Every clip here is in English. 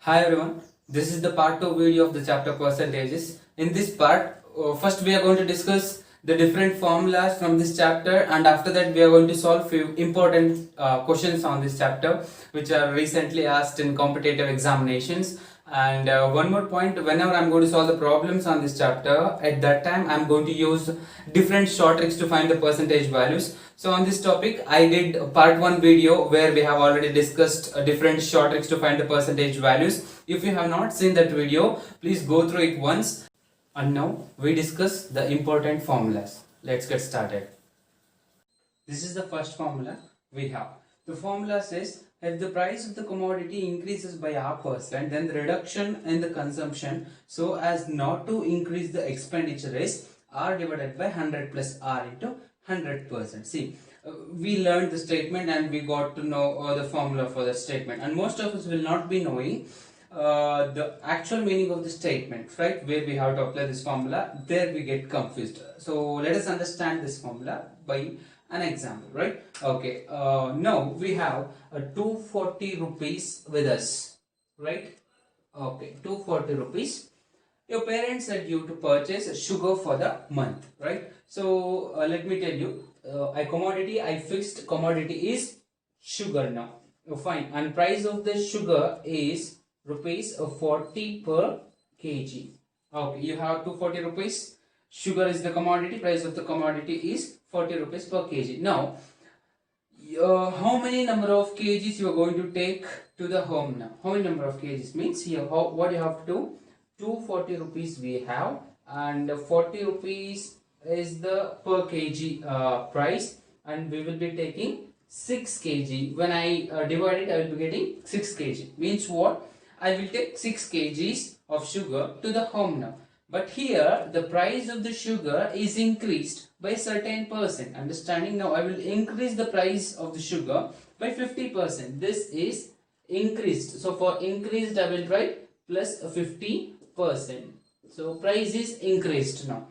Hi everyone, this is the part 2 video of the chapter percentages. In this part, first we are going to discuss the different formulas from this chapter, and after that we are going to solve few important questions on this chapter which are recently asked in competitive examinations. And one more point, whenever I'm going to solve the problems on this chapter, at that time I'm going to use different short tricks to find the percentage values. So on this topic, I did part 1 video where we have already discussed different short tricks to find the percentage values. If you have not seen that video, please go through it once. And now we discuss the important formulas. Let's get started. This is the first formula we have. The formula says if the price of the commodity increases by R%, then the reduction in the consumption so as not to increase the expenditure is R divided by 100 plus R into 100%. See, we learned the statement and we got to know the formula for the statement, and most of us will not be knowing the actual meaning of the statement, right? Where we have to apply this formula, there we get confused. So let us understand this formula by an example, right? Okay, now we have 240 rupees with us, right? Okay, 240 rupees. Your parents said you to purchase sugar for the month, right? So let me tell you, I fixed commodity is sugar now. Fine, and price of the sugar is rupees 40 per kg. Okay, you have 240 rupees. Sugar is the commodity. Price of the commodity is 40 rupees per kg. Now, how many number of kgs you are going to take to the home now? How many number of kgs means here? What you have to do? 240 rupees we have, and 40 rupees is the per kg price, and we will be taking 6 kg. When I divide it, I will be getting 6 kg. Means what? I will take 6 kgs of sugar to the home now. But here the price of the sugar is increased by certain percent. Understanding? Now I will increase the price of the sugar by 50%. This is increased. So for increased I will write plus 50%. So price is increased now.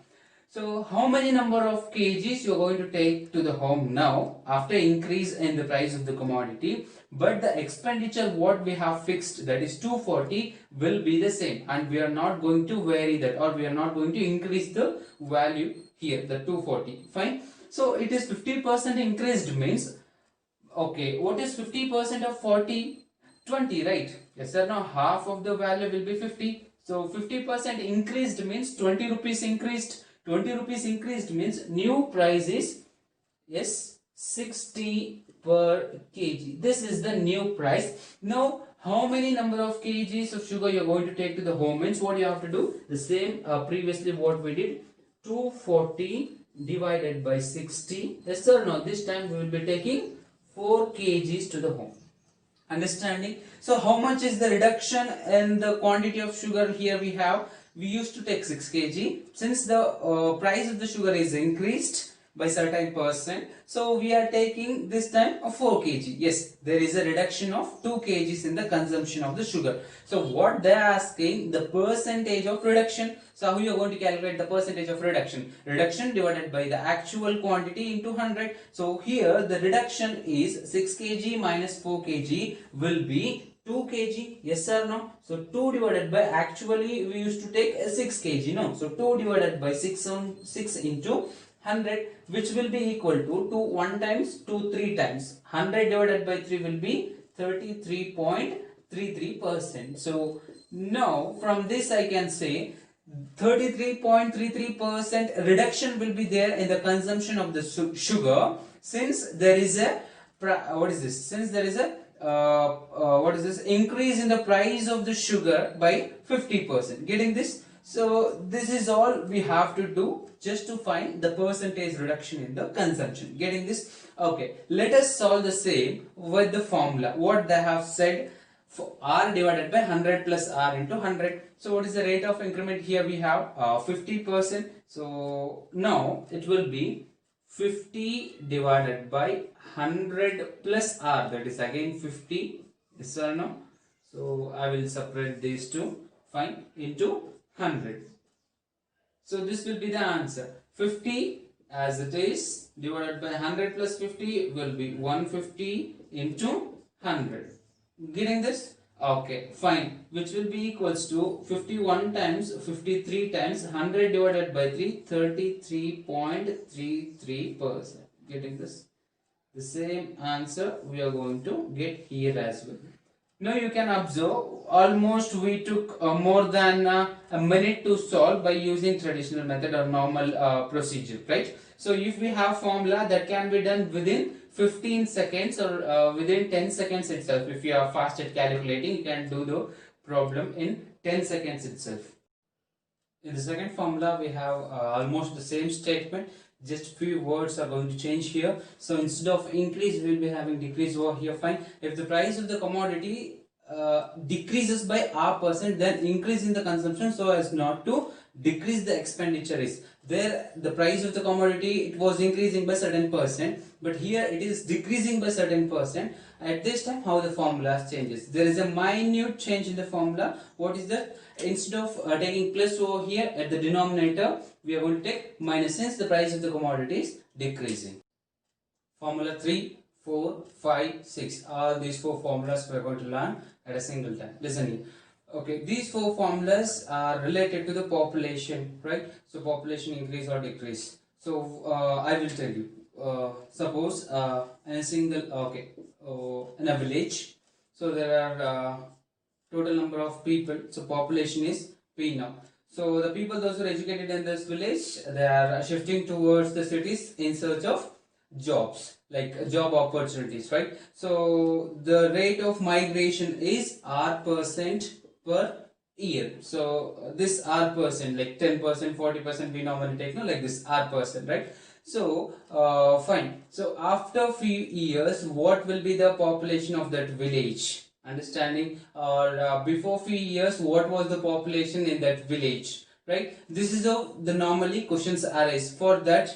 So how many number of kgs you are going to take to the home now after increase in the price of the commodity, but the expenditure what we have fixed, that is 240, will be the same, and we are not going to vary that, or we are not going to increase the value here, the 240. Fine. So it is 50% increased means, okay, what is 50% of 40? 20, right? Yes or no? Half of the value will be 50. So 50% increased means 20 rupees increased. 20 rupees increased means new price is, yes, 60 per kg. This is the new price. Now, how many number of kgs of sugar you are going to take to the home means what you have to do? The same previously what we did. 240 divided by 60. Yes or no? This time we will be taking 4 kgs to the home. Understanding? So how much is the reduction in the quantity of sugar? Here we have, we used to take 6 kg. Since the price of the sugar is increased by certain percent, so we are taking this time 4 kg. Yes, there is a reduction of 2 kgs in the consumption of the sugar. So what they are asking, the percentage of reduction. So how you are going to calculate the percentage of reduction? Reduction divided by the actual quantity into 100. So here the reduction is 6 kg minus 4 kg will be 2 kg. Yes or no? So 2 divided by, actually we used to take 6 kg. No. So 2 divided by 6 into 100, which will be equal to 2 1 times 2 3 times. 100 divided by 3 will be 33.33%. So now from this I can say 33.33% reduction will be there in the consumption of the sugar, since there is a what is this? Since there is a what is this? Increase in the price of the sugar by 50%. Getting this? So this is all we have to do just to find the percentage reduction in the consumption. Getting this? Okay, let us solve the same with the formula. What they have said, for R divided by 100 plus R into 100. So what is the rate of increment? Here we have 50%. So now it will be 50 divided by 100 plus R, that is again 50. Yes or no? So I will separate these two. Fine. Into 100. So this will be the answer. 50 as it is divided by 100 plus 50 will be 150 into 100. Getting this? Okay, fine. Which will be equals to 51 times 53 times 100 divided by 3, 33.33%. Getting this? The same answer we are going to get here as well. Now you can observe almost we took more than a minute to solve by using traditional method or normal procedure, right? So if we have formula that can be done within 15 seconds or within 10 seconds itself, if you are fast at calculating, you can do the problem in 10 seconds itself. In the second formula, we have almost the same statement, just few words are going to change here. So instead of increase, we will be having decrease over here. Fine. If the price of the commodity decreases by R%, then increase in the consumption so as not to decrease the expenditure is. There the price of the commodity, it was increasing by certain percent, but here it is decreasing by certain percent. At this time, how the formula changes? There is a minute change in the formula. What is that? Instead of taking plus over here at the denominator, we are going to take minus, since the price of the commodity is decreasing. Formula 3, 4, 5, 6. All these four formulas we are going to learn at a single time. Listen here. Okay, these four formulas are related to the population, right? So population increase or decrease. So I will tell you. Suppose in a single, in a village, so there are total number of people, so population is P now. So the people, those who are educated in this village, they are shifting towards the cities in search of jobs, like job opportunities, right? So the rate of migration is R% per year. So this R%, like 10%, 40% we normally take, no, like this R%, right? So fine. So after few years, what will be the population of that village? Understanding? Or before few years, what was the population in that village? Right? This is how the normally questions arise. For that,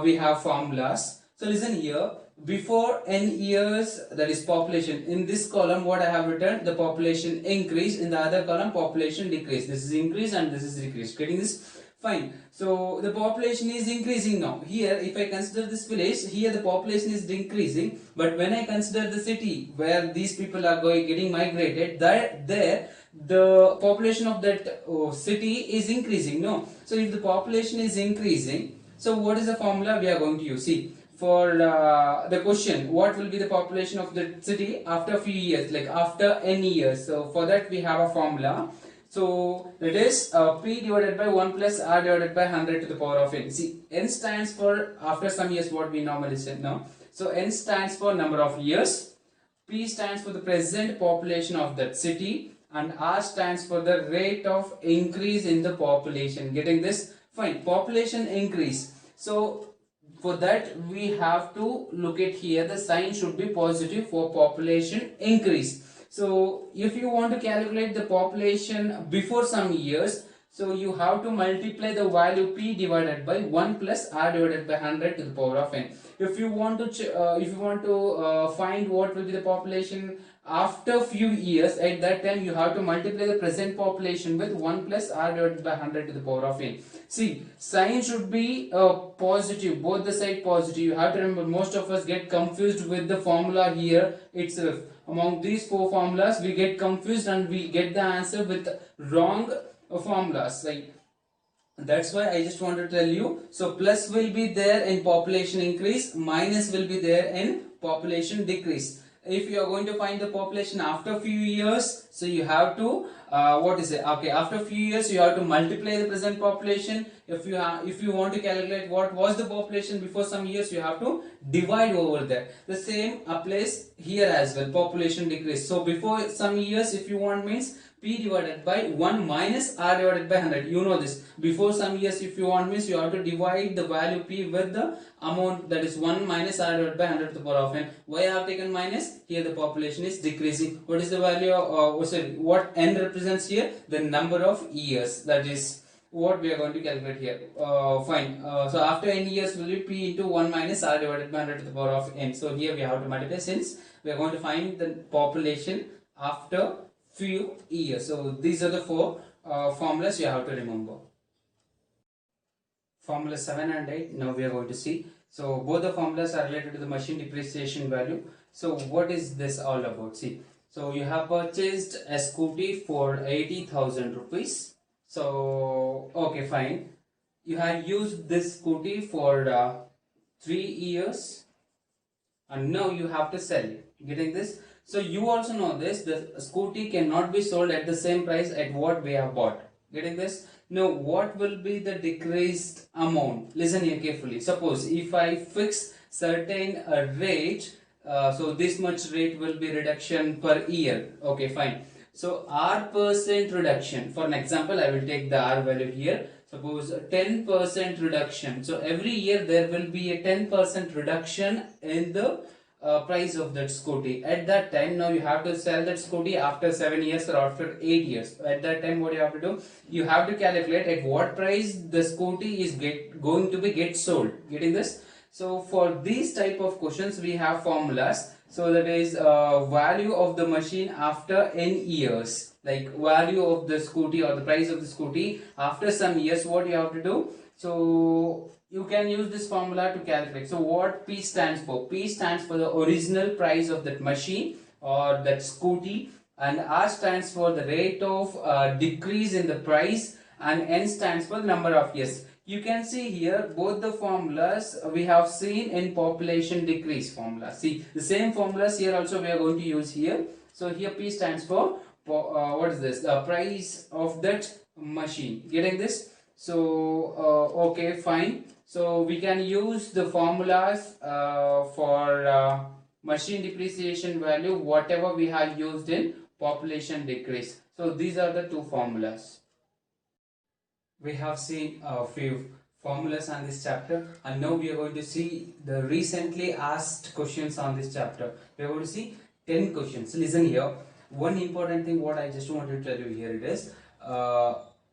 we have formulas. So listen here. Before n years, that is population. In this column, what I have written, the population increase. In the other column, population decrease. This is increase and this is decrease. Getting this? Fine. So the population is increasing now. Here, if I consider this village, here the population is decreasing. But when I consider the city where these people are getting migrated, there the population of that city is increasing. No. So if the population is increasing, so what is the formula we are going to use? See, for the question, what will be the population of the city after a few years, like after n years? So for that we have a formula. So it is P divided by 1 plus R divided by 100 to the power of n. See, n stands for after some years, what we normally say now. So n stands for number of years, P stands for the present population of that city, and R stands for the rate of increase in the population. Getting this? Fine. Population increase. So for that we have to look at here, the sign should be positive for population increase. So if you want to calculate the population before some years, so you have to multiply the value P divided by 1 plus R divided by 100 to the power of n. If you want to find what will be the population after few years, at that time you have to multiply the present population with 1 plus R divided by 100 to the power of n. See, sign should be positive, both the side positive. You have to remember, most of us get confused with the formula here itself. Among these four formulas, we get confused and we get the answer with wrong formulas. Like, that's why I just want to tell you. So plus will be there in population increase, minus will be there in population decrease. If you are going to find the population after few years, so you have to after few years you have to multiply the present population. If you want to calculate what was the population before some years, you have to divide over there. The same applies here as well, population decrease. So before some years, if you want, means P divided by 1 minus R divided by 100. You know this. Before some years, if you want, means you have to divide the value P with the amount, that is 1 minus R divided by 100 to the power of n. Why I have taken minus? Here the population is decreasing. What is the value of, what n represents here? The number of years. That is what we are going to calculate here. Fine. So after n years will be P into 1 minus R divided by 100 to the power of n. So here we have to multiply, since we are going to find the population after few years. So these are the four formulas you have to remember. Formula 7 and 8 now we are going to see. So both the formulas are related to the machine depreciation value. So what is this all about? See, So you have purchased a scooty for 80,000 rupees. So okay, fine. You have used this scooty for 3 years, and now you have to sell it. Getting this? So you also know this, the scooty cannot be sold at the same price at what we have bought. Getting this? Now what will be the decreased amount? Listen here carefully. Suppose if I fix certain rate, so this much rate will be reduction per year. Okay, fine. So R% reduction, for an example I will take the R value here. Suppose 10% reduction. So every year there will be a 10% reduction in the price of that scooty. At that time, now you have to sell that scooty after 7 years or after 8 years. At that time, what you have to do? You have to calculate at what price the scooty is going to be get sold. Getting this? So for these type of questions, we have formulas. So that is value of the machine after n years, like value of the scooty or the price of the scooty after some years. What you have to do? So you can use this formula to calculate. So what P stands for? P stands for the original price of that machine or that scooty, and R stands for the rate of decrease in the price, and N stands for the number of years. You can see here both the formulas we have seen in population decrease formula. See, the same formulas here also we are going to use here. So here P stands for what is this? The price of that machine. Getting this? So okay, fine. So we can use the formulas for machine depreciation value, whatever we have used in population decrease. So these are the two formulas. We have seen a few formulas on this chapter, and now we are going to see the recently asked questions on this chapter. We are going to see 10 questions. Listen here. One important thing what I just want to tell you here it is,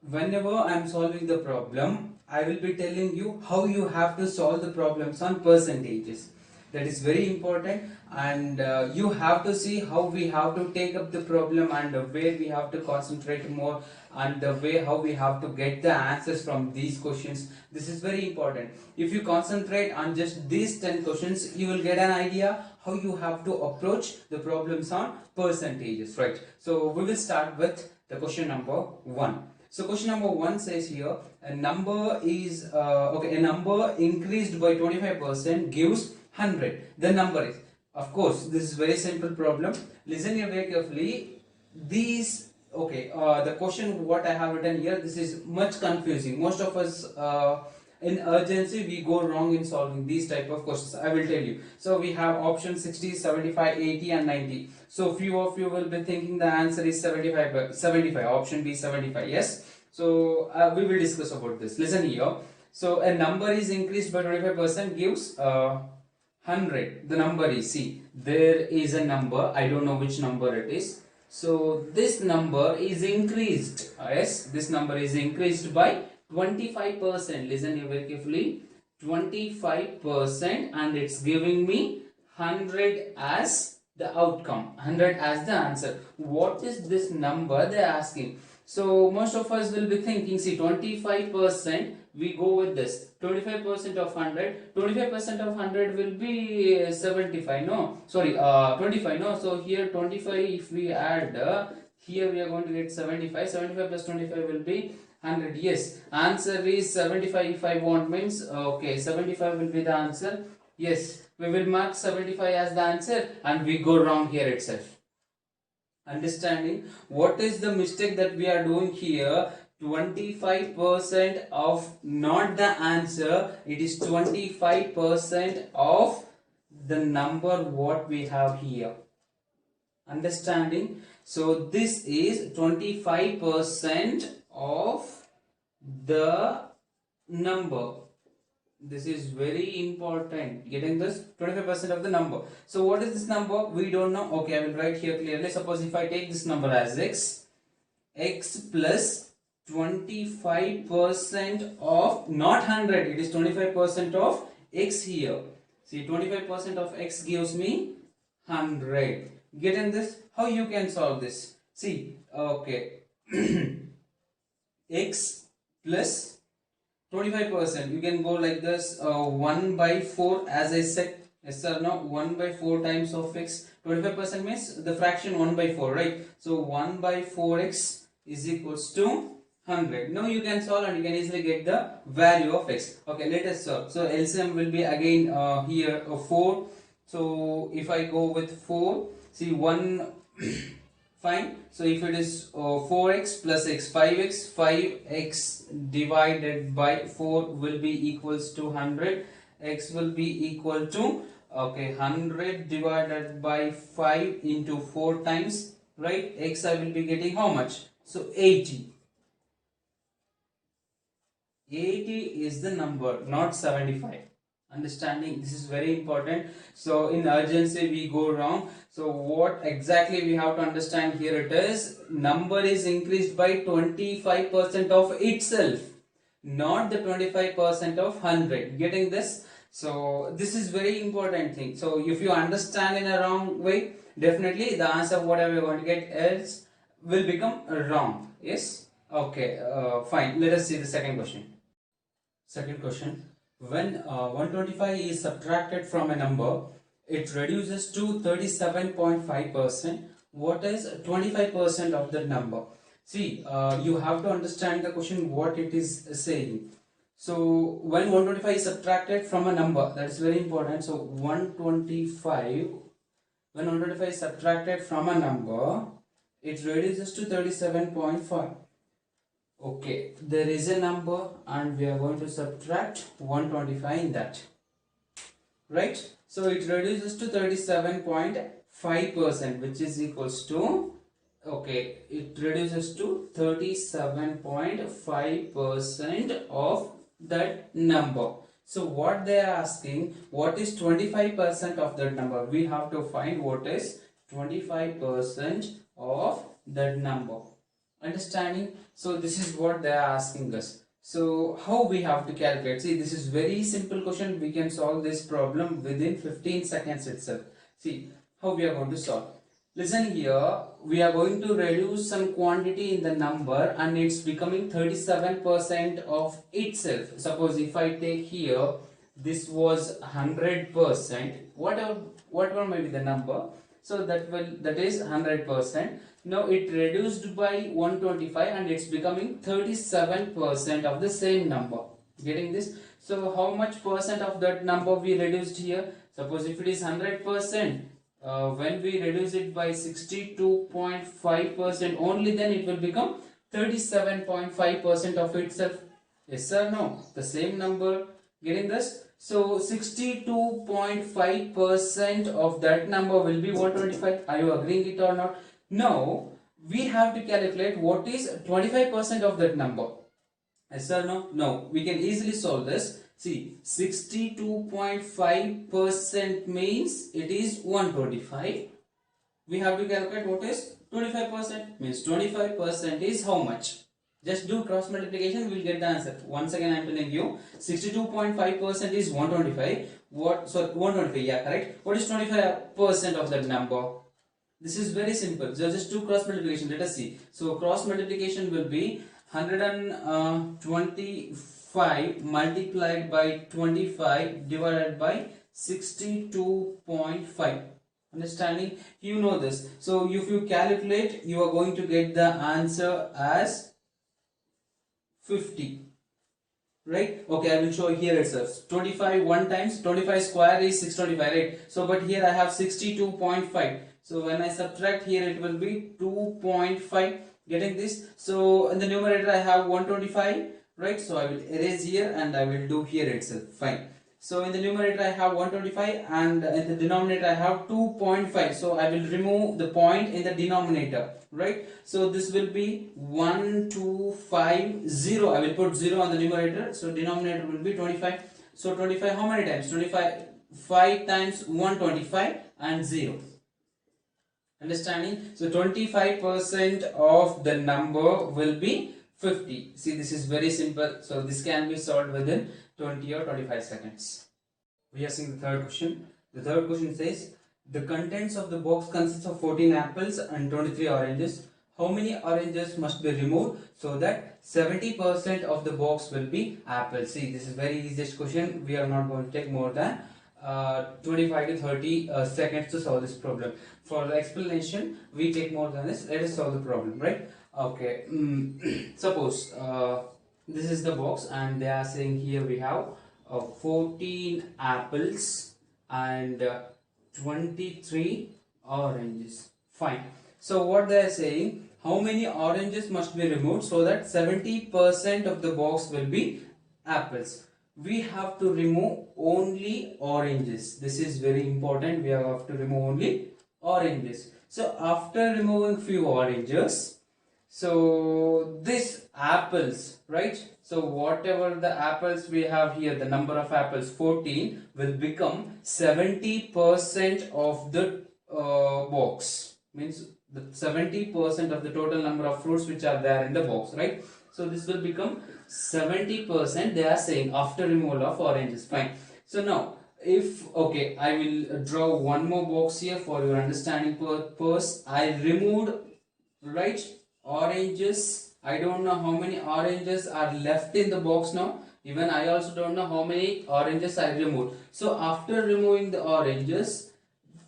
whenever I am solving the problem, I will be telling you how you have to solve the problems on percentages. That is very important, and you have to see how we have to take up the problem and where we have to concentrate more, and the way how we have to get the answers from these questions. This is very important. If you concentrate on just these 10 questions, you will get an idea how you have to approach the problems on percentages, right? So we will start with the question number 1. So question number 1 says here, a number is a number increased by 25% gives 100. The number is, of course, this is very simple problem. Listen here very carefully. These, okay, the question what I have written here, this is much confusing. Most of us in urgency we go wrong in solving these type of questions. I will tell you. So we have option 60, 75, 80 and 90. So few of you will be thinking the answer is 75, option B 75. Yes. So we will discuss about this. Listen here. So a number is increased by 25% gives 100. The number is, see, there is a number, I don't know which number it is. So this number is increased. Yes, this number is increased by 25%. Listen here very carefully. 25%, and it's giving me 100 as the outcome, 100 as the answer. What is this number they're asking? So most of us will be thinking, see, 25%, we go with this. 25% of 100, 25% of 100 will be 75, no, sorry, 25, no. So here 25, if we add, here we are going to get 75, 75 plus 25 will be 100. Yes, answer is 75. If I want means, okay, 75 will be the answer. Yes, we will mark 75 as the answer, and we go wrong here itself. Understanding what is the mistake that we are doing here? 25% of not the answer, it is 25% of the number what we have here. Understanding? So this is 25% of the number. This is very important. Getting this? 25% of the number. So what is this number? We don't know. Okay, I will write here clearly. Suppose if I take this number as x plus 25% of not 100, it is 25% of x here. See, 25% of x gives me 100. Getting this? How you can solve this? See, okay. X plus 25%, you can go like this, 1 by 4, as I said, yes or no, 1 by 4 times of x 25% means the fraction 1 by 4, right? So 1 by 4x is equals to 100. Now you can solve and you can easily get the value of x. Okay, let us solve. So LCM will be again here 4. So if I go with 4, see 1 fine. So if it is 4x plus x, 5x divided by 4 will be equals to 100. X will be equal to, okay, 100 divided by 5 into 4 times, right? X I will be getting how much? So 80. 80 is the number, not 75. Understanding, this is very important. So in urgency we go wrong. So what exactly we have to understand here, it is number is increased by 25% of itself, not the 25% of 100. Getting this? So this is very important thing. So if you understand in a wrong way, definitely the answer whatever you are going to get else will become wrong. Yes? Okay, fine. Let us see the second question. Second question. When 125 is subtracted from a number, it reduces to 37.5%. What is 25% of the number? See, you have to understand the question what it is saying. So when 125 is subtracted from a number, that is very important. So 125, when 125 is subtracted from a number, it reduces to 37.5. Okay, there is a number and we are going to subtract 125 in that, right? So it reduces to 37.5%, which is equals to, okay, it reduces to 37.5% of that number. So what they are asking, what is 25% of that number? We have to find what is 25% of that number. Understanding? So this is what they are asking us. So how we have to calculate? See, this is very simple question. We can solve this problem within 15 seconds itself. See how we are going to solve. Listen here, we are going to reduce some quantity in the number and it's becoming 37% of itself. Suppose if I take here, this was 100%, whatever may be the number, so that is 100%. Now it reduced by 125 and it's becoming 37% of the same number. Getting this? So how much percent of that number we reduced here? Suppose if it is 100%, when we reduce it by 62.5% only, then it will become 37.5% of itself. Yes or no? The same number. Getting this? So 62.5% of that number will be 125. Are you agreeing it or not? Now we have to calculate what is 25% of that number. Yes or no? No. We can easily solve this. See, 62.5% means it is 125. We have to calculate what is 25%. Means 25% is how much? Just do cross multiplication, we will get the answer. Once again I am telling you, 62.5% is 125. So 125, yeah, correct. What is 25% of that number? This is very simple. So just do cross multiplication. Let us see. So cross multiplication will be 125 multiplied by 25 divided by 62.5. Understanding? You know this. So if you calculate, you are going to get the answer as 50. Right? Okay, I will show here itself. 25 1 times 25 square is 625, right? So but here I have 62.5. So when I subtract here, it will be 2.5. Getting this? So in the numerator I have 125, right? So I will erase here and I will do here itself. Fine. So in the numerator I have 125 and in the denominator I have 2.5. So I will remove the point in the denominator, right? So this will be 1250. I will put 0 on the numerator. So denominator will be 25. So 25 how many times? 25 5 times 125 and 0. Understanding? So 25% of the number will be 50. See, this is very simple. So this can be solved within 20 or 25 seconds. We are seeing the third question. The third question says, the contents of the box consists of 14 apples and 23 oranges. How many oranges must be removed so that 70% of the box will be apples? See, this is very easiest question. We are not going to take more than 25 to 30 seconds to solve this problem. For the explanation, we take more than this. Let us solve the problem, right? Okay. Suppose this is the box, and they are saying here we have 14 apples and 23 oranges. Fine. So what they are saying, how many oranges must be removed so that 70% of the box will be apples? We have to remove only oranges. This is very important. We have to remove only oranges. So after removing few oranges, so this apples, right? So whatever the apples we have here, the number of apples 14 will become 70% of the box. Means the 70% of the total number of fruits which are there in the box, right? So this will become 70%, they are saying, after removal of oranges. Fine. So now, if, okay, I will draw one more box here for your understanding purpose. I removed, right, oranges. I don't know how many oranges are left in the box now. Even I also don't know how many oranges I removed. So after removing the oranges,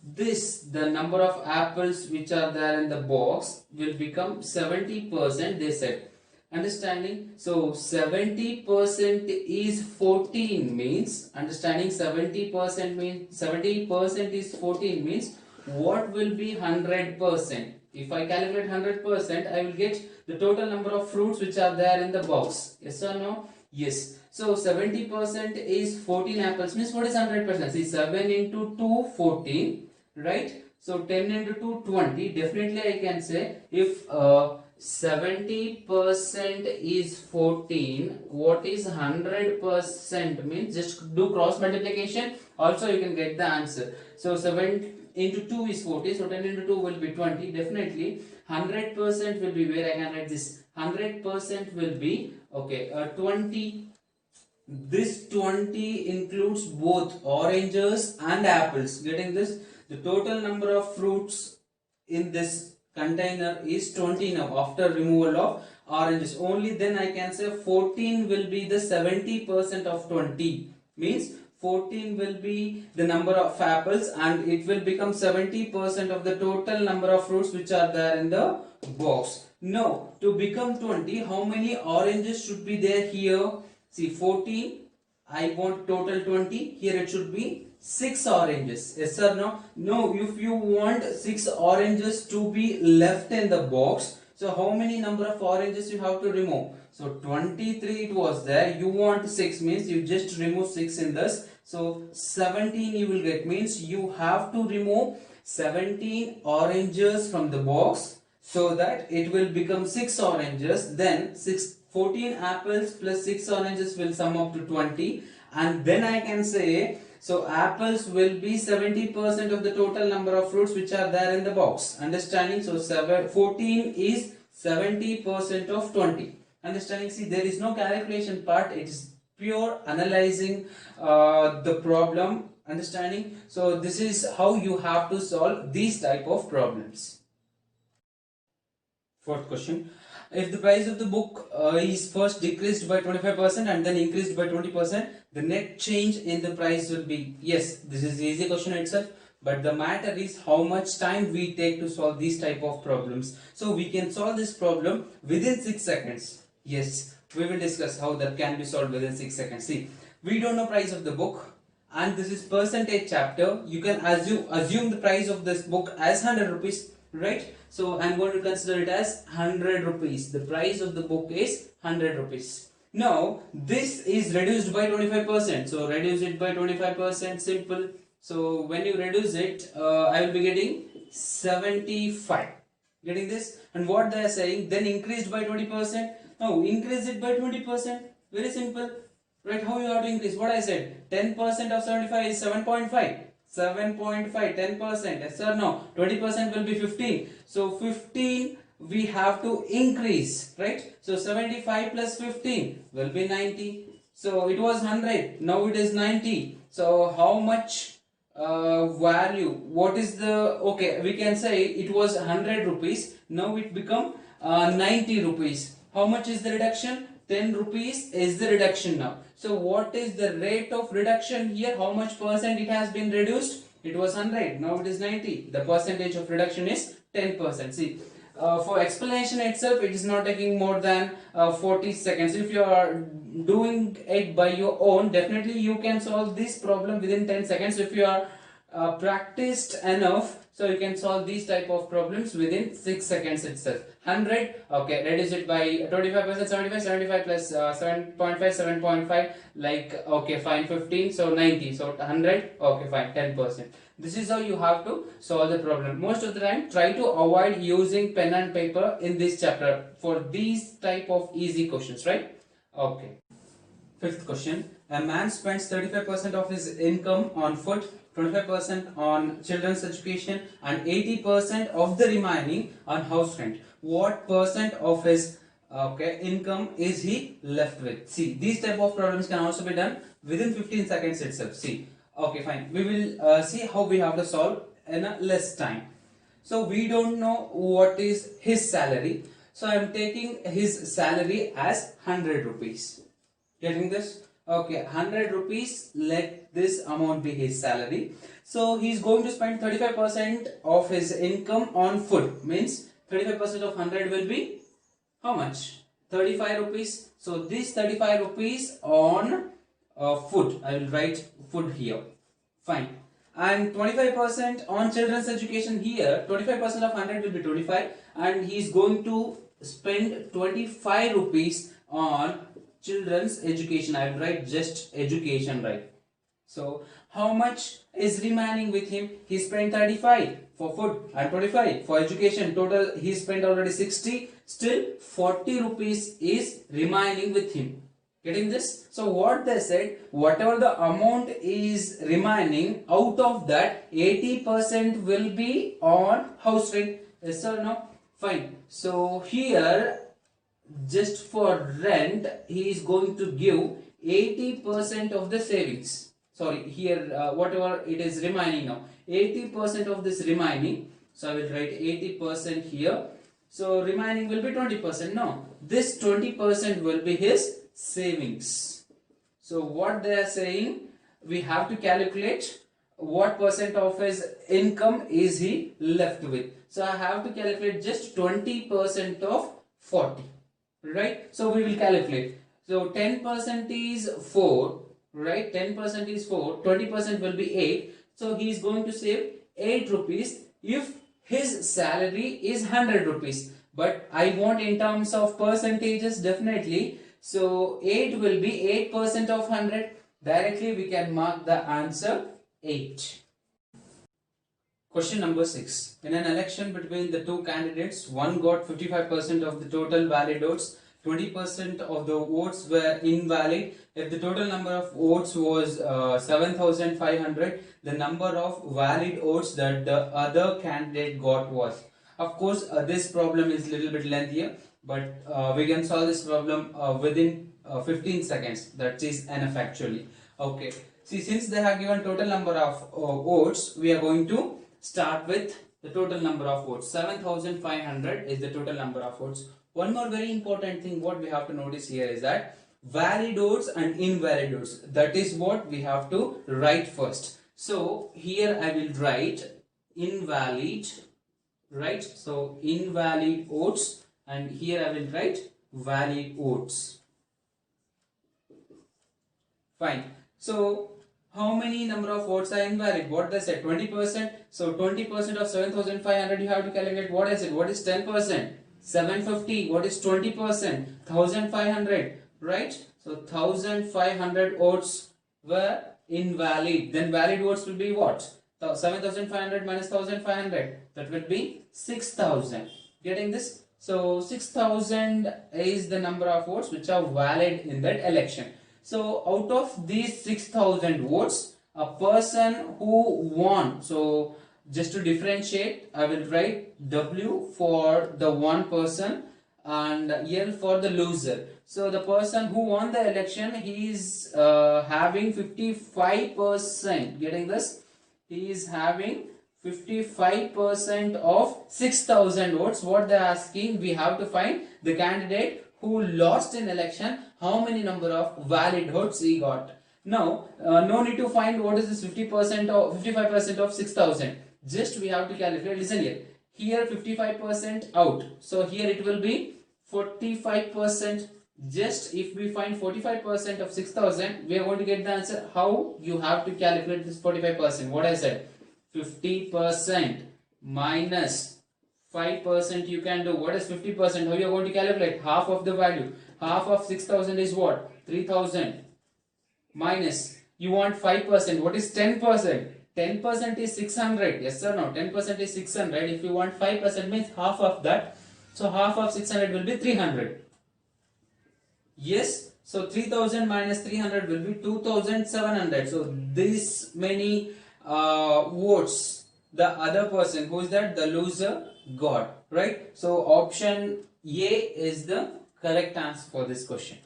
the number of apples which are there in the box will become 70%, they said. Understanding? So 70% is 14 means, understanding, 70% means 70% is 14 means what will be 100%? If I calculate 100%, I will get the total number of fruits which are there in the box. Yes or no? Yes. So 70% is 14 apples means what is 100%? See, 7 into 2, 14, right? So 10 into 2, 20. Definitely I can say if 70% is 14, what is 100% means, just do cross multiplication, also you can get the answer. So 7 into 2 is 40, so 10 into 2 will be 20. Definitely 100% will be, where I can write this, 100% will be, okay, 20. This 20 includes both oranges and apples. Getting this? The total number of fruits in this container is 20 now after removal of oranges. Only then I can say 14 will be the 70% of 20. Means 14 will be the number of apples and it will become 70% of the total number of fruits which are there in the box. Now, to become 20, how many oranges should be there here? See, 14, I want total 20. Here it should be 6 oranges. Yes or no? No, if you want 6 oranges to be left in the box, so how many number of oranges you have to remove? So 23 it was there. You want 6 means you just remove 6 in this. So 17 you will get, means you have to remove 17 oranges from the box so that it will become 6 oranges. Then 14 apples plus 6 oranges will sum up to 20, and then I can say, so apples will be 70% of the total number of fruits which are there in the box. Understanding? So 14 is 70% of 20. Understanding? See, there is no calculation part, it is pure analyzing the problem. Understanding? So this is how you have to solve these type of problems. Fourth question. If the price of the book is first decreased by 25% and then increased by 20%, the net change in the price will be, yes, this is the easy question itself, but the matter is how much time we take to solve these type of problems. So we can solve this problem within 6 seconds. Yes, we will discuss how that can be solved within 6 seconds. See, we don't know price of the book and this is percentage chapter. You can assume the price of this book as 100 rupees. Right, so I'm going to consider it as 100 rupees. The price of the book is 100 rupees. Now this is reduced by 25%, so reduce it by 25%, simple. So when you reduce it, I will be getting 75. Getting this? And what they are saying, then increased by 20%. Now increase it by 20%. Very simple. Right, how you have to increase? What I said, 10% of 75 is 7.5. 7.5, 10%, yes or no? 20% will be 15. So 15 we have to increase, right? So 75 plus 15 will be 90. So it was 100, now it is 90. So how much value? What is the, okay, we can say it was 100 rupees, now it become 90 rupees. How much is the reduction? 10 rupees is the reduction now. So what is the rate of reduction here? How much percent it has been reduced? It was 100, now it is 90. The percentage of reduction is 10%. See, for explanation itself, it is not taking more than 40 seconds. If you are doing it by your own, definitely you can solve this problem within 10 seconds. If you are practiced enough, so you can solve these type of problems within 6 seconds itself. 100, okay, reduce it by 25%, 75 plus 7.5, 7.5, like, okay, fine, 15, so 90, so 100, okay, fine, 10%. This is how you have to solve the problem. Most of the time, try to avoid using pen and paper in this chapter for these type of easy questions, right? Okay. Fifth question. A man spends 35% of his income on food, 25% on children's education, and 80% of the remaining on house rent. What percent of his income is he left with? See, these type of problems can also be done within 15 seconds itself. See, okay, fine. We will see how we have to solve in a less time. So we don't know what is his salary. So I am taking his salary as 100 rupees. Getting this? Okay, 100 rupees, let this amount be his salary. So he's going to spend 35% of his income on food. Means 35% of 100 will be how much? 35 rupees. So this 35 rupees on food. I will write food here. Fine. And 25% on children's education here. 25% of 100 will be 25. And he's going to spend 25 rupees on children's education. I will write just education, right? So how much is remaining with him? He spent 35 for food and 25 for education. Total he spent already 60. Still 40 rupees is remaining with him. Getting this? So what they said, whatever the amount is remaining, out of that 80% will be on house rent. Yes or no? Fine. So here, just for rent, he is going to give 80% of the savings. Sorry, here whatever it is remaining now, 80% of this remaining. So I will write 80% here. So remaining will be 20%. No, this 20% will be his savings. So what they are saying, we have to calculate what percent of his income is he left with. So I have to calculate just 20% of 40. Right? So we will calculate. So 10% is 4, right? 10% is 4, 20% will be 8. So he is going to save 8 rupees if his salary is 100 rupees. But I want in terms of percentages, definitely. So 8 will be 8% of 100. Directly we can mark the answer 8. Question number 6. In an election between the two candidates, one got 55% of the total valid votes, 20% of the votes were invalid. If the total number of votes was 7,500, the number of valid votes that the other candidate got was. Of course, this problem is a little bit lengthier, but we can solve this problem within 15 seconds. That is enough actually. Okay. See, since they have given total number of votes, we are going to start with the total number of votes. 7,500 is the total number of votes. One more very important thing what we have to notice here is that valid votes and invalid votes. That is what we have to write first. So here I will write invalid, right? So invalid votes, and here I will write valid votes. Fine. So how many number of votes are invalid? What they said, 20%. So 20% of 7,500 you have to calculate. What is it? What is 10%? 750. What is 20%? 1,500. Right? So 1,500 votes were invalid. Then valid votes will be what? 7,500 minus 1,500. That will be 6,000. Getting this? So 6,000 is the number of votes which are valid in that election. So out of these 6,000 votes, a person who won, so just to differentiate, I will write W for the one person and L for the loser. So the person who won the election, he is having 55%. Getting this? He is having 55% of 6,000 votes. What they are asking, we have to find the candidate who lost in election, how many number of valid votes he got. Now, no need to find what is this 50% or 55% of 6,000. Just we have to calculate. Listen here. Here 55% out. So here it will be 45%. Just if we find 45% of 6,000, we are going to get the answer. How you have to calculate this 45%? What I said, 50% minus 5% you can do. What is 50%? How you are going to calculate? Half of the value. Half of 6,000 is what? 3,000. Minus, you want 5%. What is 10%? 10% is 600. Yes or no? 10% is 600. If you want 5% means half of that. So half of 600 will be 300. Yes. So 3000 minus 300 will be 2700. So this many votes the other person, who is that? The loser got. Right. So option A is the correct answer for this question.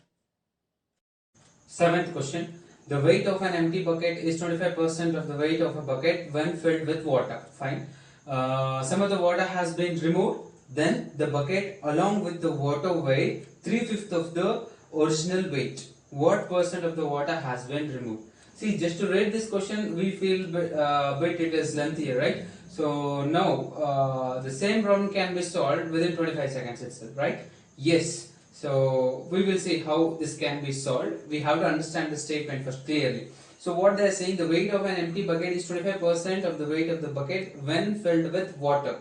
Seventh question. The weight of an empty bucket is 25% of the weight of a bucket when filled with water. Fine. Some of the water has been removed. Then the bucket along with the water weigh 3/5 of the original weight. What percent of the water has been removed? See, just to read this question, we feel bit it is lengthier, right? So now the same problem can be solved within 25 seconds itself, right? Yes. So we will see how this can be solved. We have to understand the statement first clearly. So what they are saying, the weight of an empty bucket is 25% of the weight of the bucket when filled with water.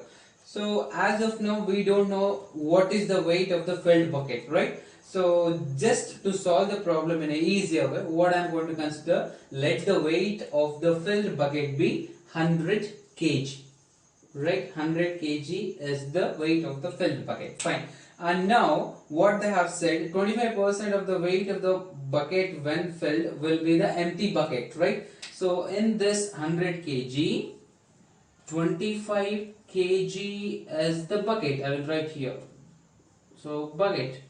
So as of now, we don't know what is the weight of the filled bucket, right? So just to solve the problem in an easier way, what I am going to consider, let the weight of the filled bucket be 100 kg. Right, 100 kg is the weight of the filled bucket. Fine. And now what they have said, 25% of the weight of the bucket when filled will be the empty bucket, right? So in this 100 kg, 25 kg is the bucket. I will write here. So bucket,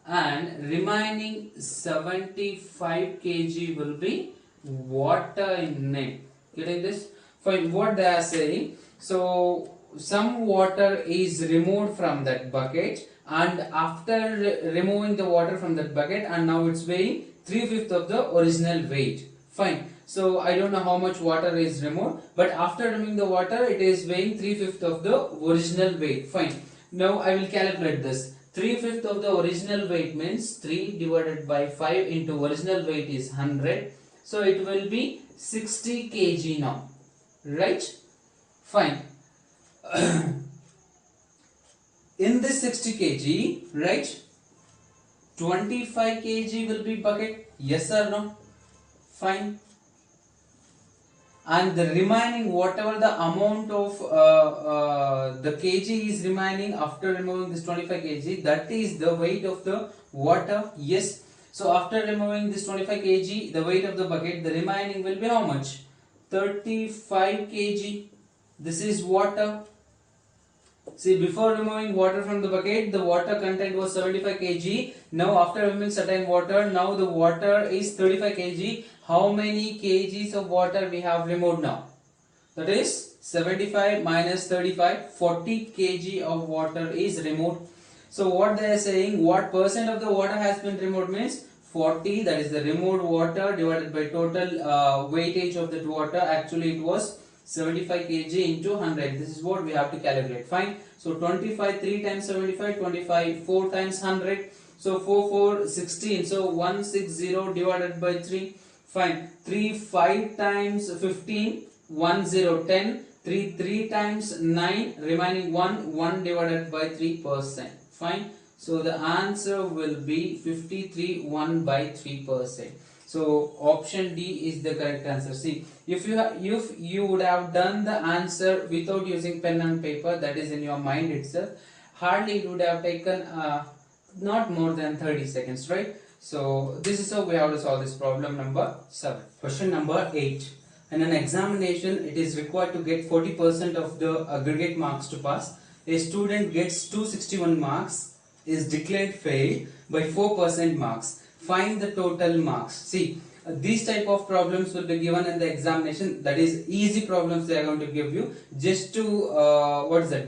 and remaining 75 kg will be water in it. Getting this? Fine. What they are saying, so some water is removed from that bucket, and after removing the water from that bucket, and now it's weighing 3/5 of the original weight. Fine. So I don't know how much water is removed, but after removing the water, it is weighing 3/5 of the original weight. Fine. Now I will calculate this. 3/5 of the original weight means 3 divided by 5 into original weight is 100. So it will be 60 kg now. Right? Fine. In this 60 kg, right, 25 kg will be bucket. Yes or no? Fine. And the remaining, whatever the amount of the kg is remaining after removing this 25 kg, that is the weight of the water. Yes. So after removing this 25 kg, the weight of the bucket, the remaining will be how much? 35 kg. This is water. See, before removing water from the bucket, the water content was 75 kg. Now after removing certain water, now the water is 35 kg. How many kgs of water we have removed now? That is 75 minus 35, 40 kg of water is removed. So what they are saying, what percent of the water has been removed means 40, that is the removed water divided by total weightage of that water. Actually it was 75 kg into 100. This is what we have to calculate. Fine. So 25, 3 times 75, 25, 4 times 100. So 4, 4, 16. So 160 divided by 3. Fine. 3, 5 times 15, 1, 0, 10. 3, 3 times 9, remaining 1, 1 divided by 3%. Fine. So the answer will be 53, 1 by 3%. So option D is the correct answer. See, if you would have done the answer without using pen and paper, that is in your mind itself, hardly it would have taken not more than 30 seconds, right? So this is how we have to solve this problem number 7. Question number 8. In an examination, it is required to get 40% of the aggregate marks to pass. A student gets 261 marks, is declared failed by 4% marks. Find the total marks. See, these type of problems will be given in the examination. That is easy problems they are going to give you, just to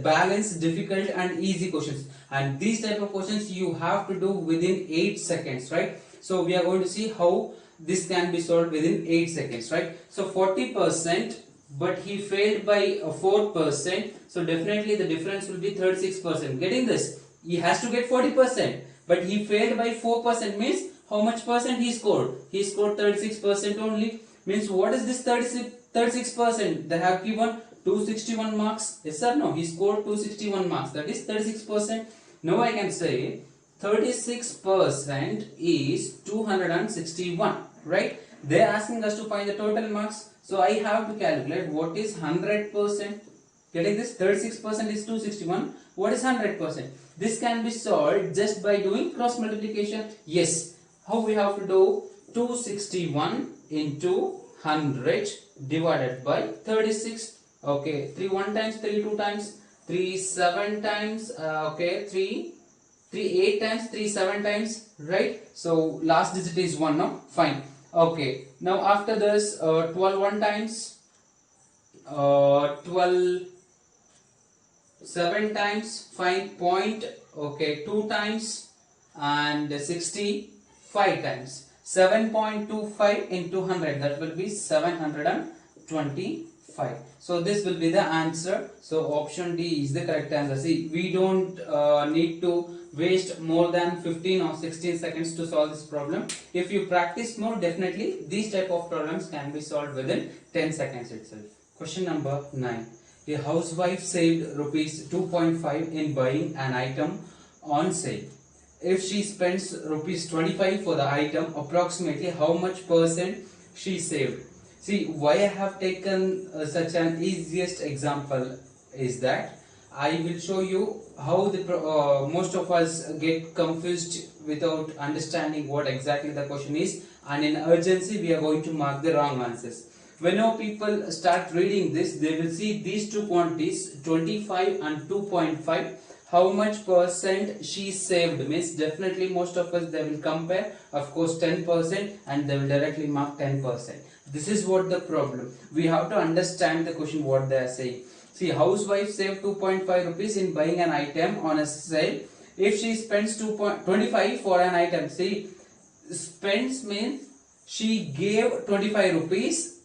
balance difficult and easy questions. and these type of questions you have to do within 8 seconds, right? So we are going to see how this can be solved within 8 seconds, right? So 40%, but he failed by 4%, so definitely the difference will be 36%. Getting this? He has to get 40%, but he failed by 4%, means how much percent he scored? He scored 36% only. Means what is this 36%? They have given 261 marks. Yes or no? He scored 261 marks. That is 36%. Now I can say 36% is 261, right? They are asking us to find the total marks. So I have to calculate what is 100%. Getting this? 36% is 261. What is 100%? This can be solved just by doing cross multiplication. Yes. How we have to do? 261 into 100 divided by 36. Okay, 3 1 times, 3 2 times, 3 7 times, okay, 3 8 times, 3 7 times, right? So last digit is 1, no? Fine. Okay, now after this, 12 1 times, 12 7 times, fine, point, okay, 2 times, and 65 times. 7.25 into 100, that will be 725. So this will be the answer. So option D is the correct answer. See, we don't need to waste more than 15 or 16 seconds to solve this problem. If you practice more, definitely these type of problems can be solved within 10 seconds itself. Question number 9. A housewife saved rupees 2.5 in buying an item on sale. If she spends rupees 25 for the item, approximately how much percent she saved? See, why I have taken such an easiest example is that I will show you how the most of us get confused without understanding what exactly the question is, and in urgency we are going to mark the wrong answers. Whenever people start reading this, they will see these two quantities 25 and 2.5. How much percent she saved means definitely most of us they will compare, of course, 10%, and they will directly mark 10%. This is what the problem. We have to understand the question what they are saying. See, housewife saved 2.5 rupees in buying an item on a sale. If she spends 2.25 for an item, see, spends means she gave 25 rupees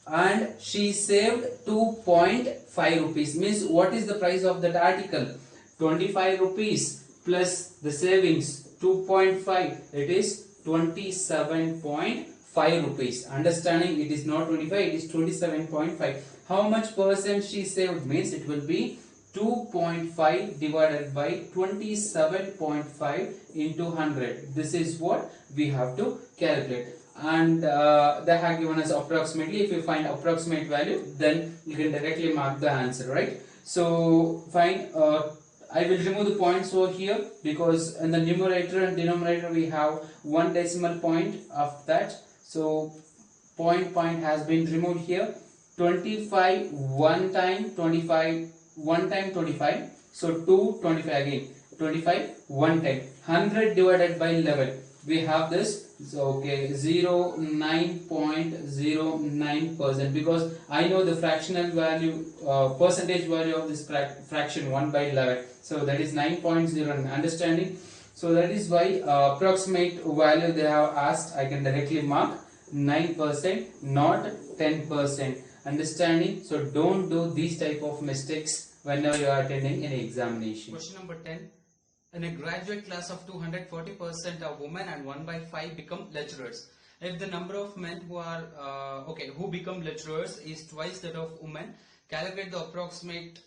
and she saved 2.5 rupees, means what is the price of that article? 25 rupees plus the savings 2.5, it is 27.5 rupees. Understanding, it is not 25, it is 27.5. How much percent she saved means it will be 2.5 divided by 27.5 into 100. This is what we have to calculate, and they have given us approximately. If you find approximate value, then you can directly mark the answer, right? So fine, I will remove the points over here because in the numerator and denominator we have one decimal point of that. So point has been removed here. 25 one time, 25 one time 25. So 2 25 again. 25 one time. 100 divided by 11. We have this. So okay, 09.09%, because I know the fractional value, percentage value of this fraction 1 by 11. So that is 9.09. Understanding? So that is why approximate value they have asked, I can directly mark 9%, not 10%. Understanding? So don't do these type of mistakes whenever you are attending any examination. Question number 10. In a graduate class of 240% are women and 1 by 5 become lecturers. If the number of men who are who become lecturers is twice that of women, calculate the approximate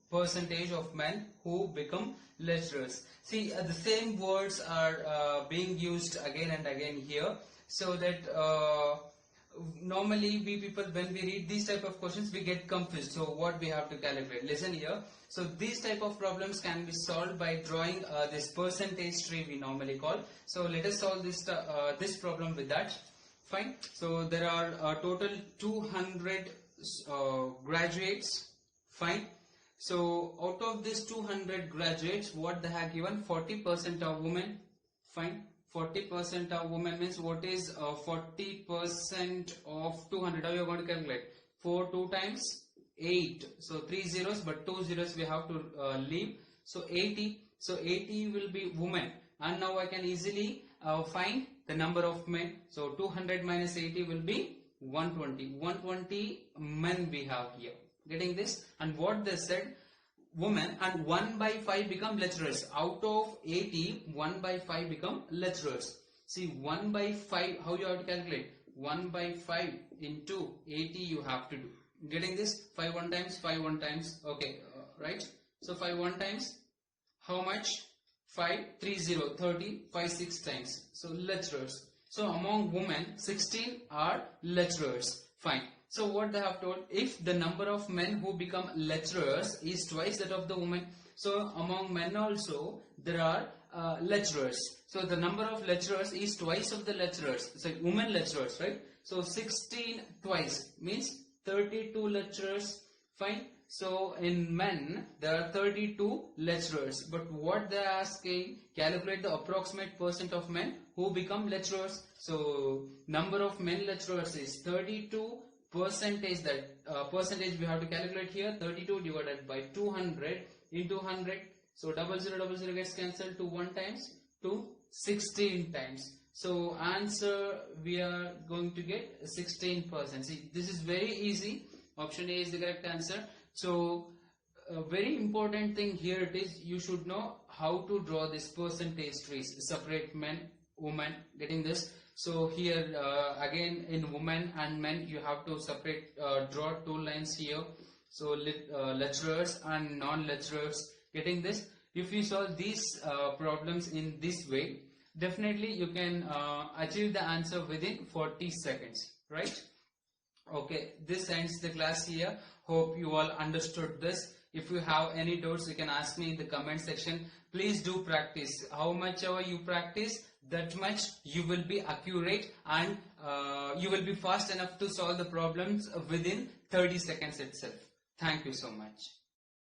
percentage of men who become lecturers. See, the same words are being used again and again here, so that normally we people, when we read these type of questions, we get confused. So what we have to calculate? Listen here. So these type of problems can be solved by drawing this percentage tree we normally call. So let us solve this this problem with that. Fine. So there are total 200 graduates. Fine. So out of this 200 graduates, what they have given? 40% are women. Fine. 40% of women means what is 40% of 200? How you are going to calculate? 4 2 times 8. So 3 zeros, but 2 zeros we have to leave. So 80. So 80 will be women, and now I can easily find the number of men. So 200 minus 80 will be 120. 120 men we have here. Getting this? And what they said, women, and 1 by 5 become lecturers. Out of 80, 1 by 5 become lecturers. See, 1 by 5, how you have to calculate? 1 by 5 into 80 you have to do. Getting this? 5 1 times, 5 1 times. Okay, right? So 5 1 times, how much? 5 3 0 30, 5 6 times. So lecturers. So among women, 16 are lecturers. Fine. So what they have told, if the number of men who become lecturers is twice that of the women, so among men also there are lecturers. So the number of lecturers is twice of the lecturers. So women lecturers, right? So 16 twice means 32 lecturers. Fine. So in men there are 32 lecturers. But what they are asking, calculate the approximate percent of men who become lecturers. So number of men lecturers is 32. Percentage, that percentage we have to calculate here, 32 divided by 200 into 100. So 0000 gets cancelled to 1 times, to 16 times. So answer we are going to get 16%. See, this is very easy. Option A is the correct answer. So a very important thing here it is, you should know how to draw this percentage trees, separate men, women. Getting this? So here again in women and men you have to separate, draw 2 lines here. So lecturers and non-lecturers. Getting this? If you solve these problems in this way, definitely you can achieve the answer within 40 seconds, right? Okay, this ends the class here. Hope you all understood this. If you have any doubts, you can ask me in the comment section. Please do practice. How much ever you practice, that much you will be accurate, and you will be fast enough to solve the problems within 30 seconds itself. Thank you so much.